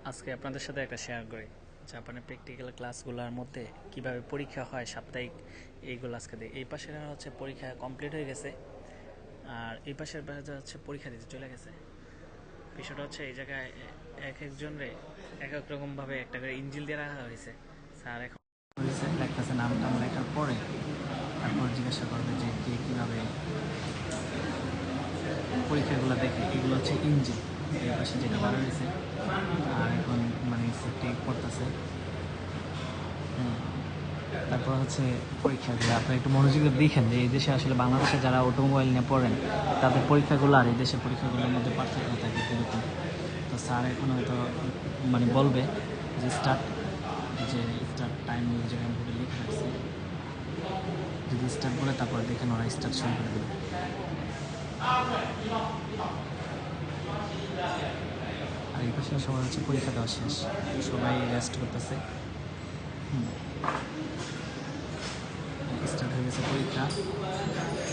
আজকে আপনাদের সাথে একটা শেয়ার করি জাপানের প্র্যাকটিক্যাল ক্লাসগুলোর মধ্যে কিভাবে পরীক্ষা হয় সাপ্তাহিক। এইগুলো আজকে দিই। এই পাশের হচ্ছে পরীক্ষা কমপ্লিট হয়ে গেছে, আর এই পাশের হচ্ছে পরীক্ষা দিতে চলে গেছে। বিষয়টা হচ্ছে এই জায়গায় এক একজনরে এক এক রকমভাবে একটা করে ইঞ্জিল দিয়ে রাখা হয়েছে। স্যার এখন লেখতেছে নাম টাম লেখার পরে তারপর জিজ্ঞাসা করবে যে কে কীভাবে পরীক্ষাগুলো দেখে। এগুলো হচ্ছে ইঞ্জিন এই পাশে যেটা বানা হয়েছে, আর এখন মানে সেফটি করতেছে। তারপর হচ্ছে পরীক্ষাগুলো আপনারা একটু মনোযোগে দেখেন যে এই দেশে আসলে বাংলাদেশে যারা অটোমোবাইল নিয়ে পড়েন তাদের পরীক্ষাগুলো আর এই দেশের পরীক্ষাগুলোর মধ্যে পার্থক্য থাকে কীরকম। তো স্যার এখন হয়তো মানে বলবে যে স্টার্ট টাইম ওই জায়গায় আমি লিখে রাখছি, যদি স্টার্ট বলে তারপর দেখেন ওরা স্টার্ট শুরু করে দেবে। আর এই পাশে সবার হচ্ছে পরীক্ষা দেওয়া শেষ, সবাই রেস্ট করতেছে। স্টার্ট হয়ে গেছে পরীক্ষা,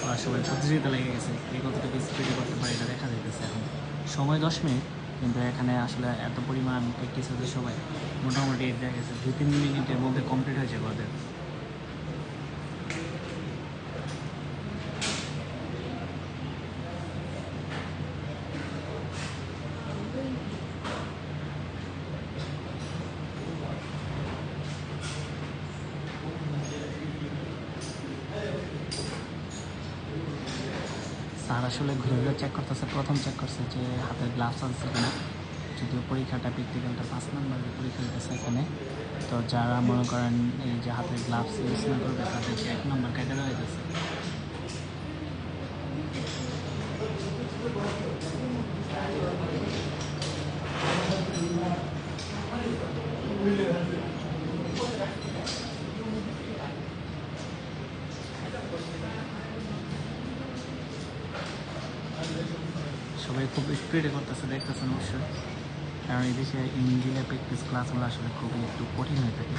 ওরা সবাই প্রতিযোগিতা লেগে গেছে কে কতটুকু স্পিডে করতে পারে এটা দেখা যাইতেছে। এখন সময় 10 মিনিট, কিন্তু এখানে আসলে এত পরিমাণ প্র্যাকটিস হচ্ছে সবাই মোটামুটি দেখা গেছে 2-3 মিনিটের মধ্যে কমপ্লিট হয়ে যাবে ওদের। স্যার আসলে ঘুরে ঘুরে চেক করতেছে, প্রথম চেক করছে যে হাতের গ্লাভস আছে কিনা, যদিও পরীক্ষাটা প্র্যাকটিক্যালটা 5 নম্বরের পরীক্ষা হইতেছে এখানে। তো যারা মনে করেন এই যে হাতের গ্লাভস ইউজ না করবে তাদেরকে 1 নম্বর কেটে দেওয়া হইতেছে। সবাই খুব স্পিডে করতেছে, দেখতেছেন অবশ্যই, কারণ এই দেশে ইঞ্জিনিয়ার প্র্যাকটিস ক্লাসগুলো আসলে খুবই একটু কঠিন হয়ে থাকে।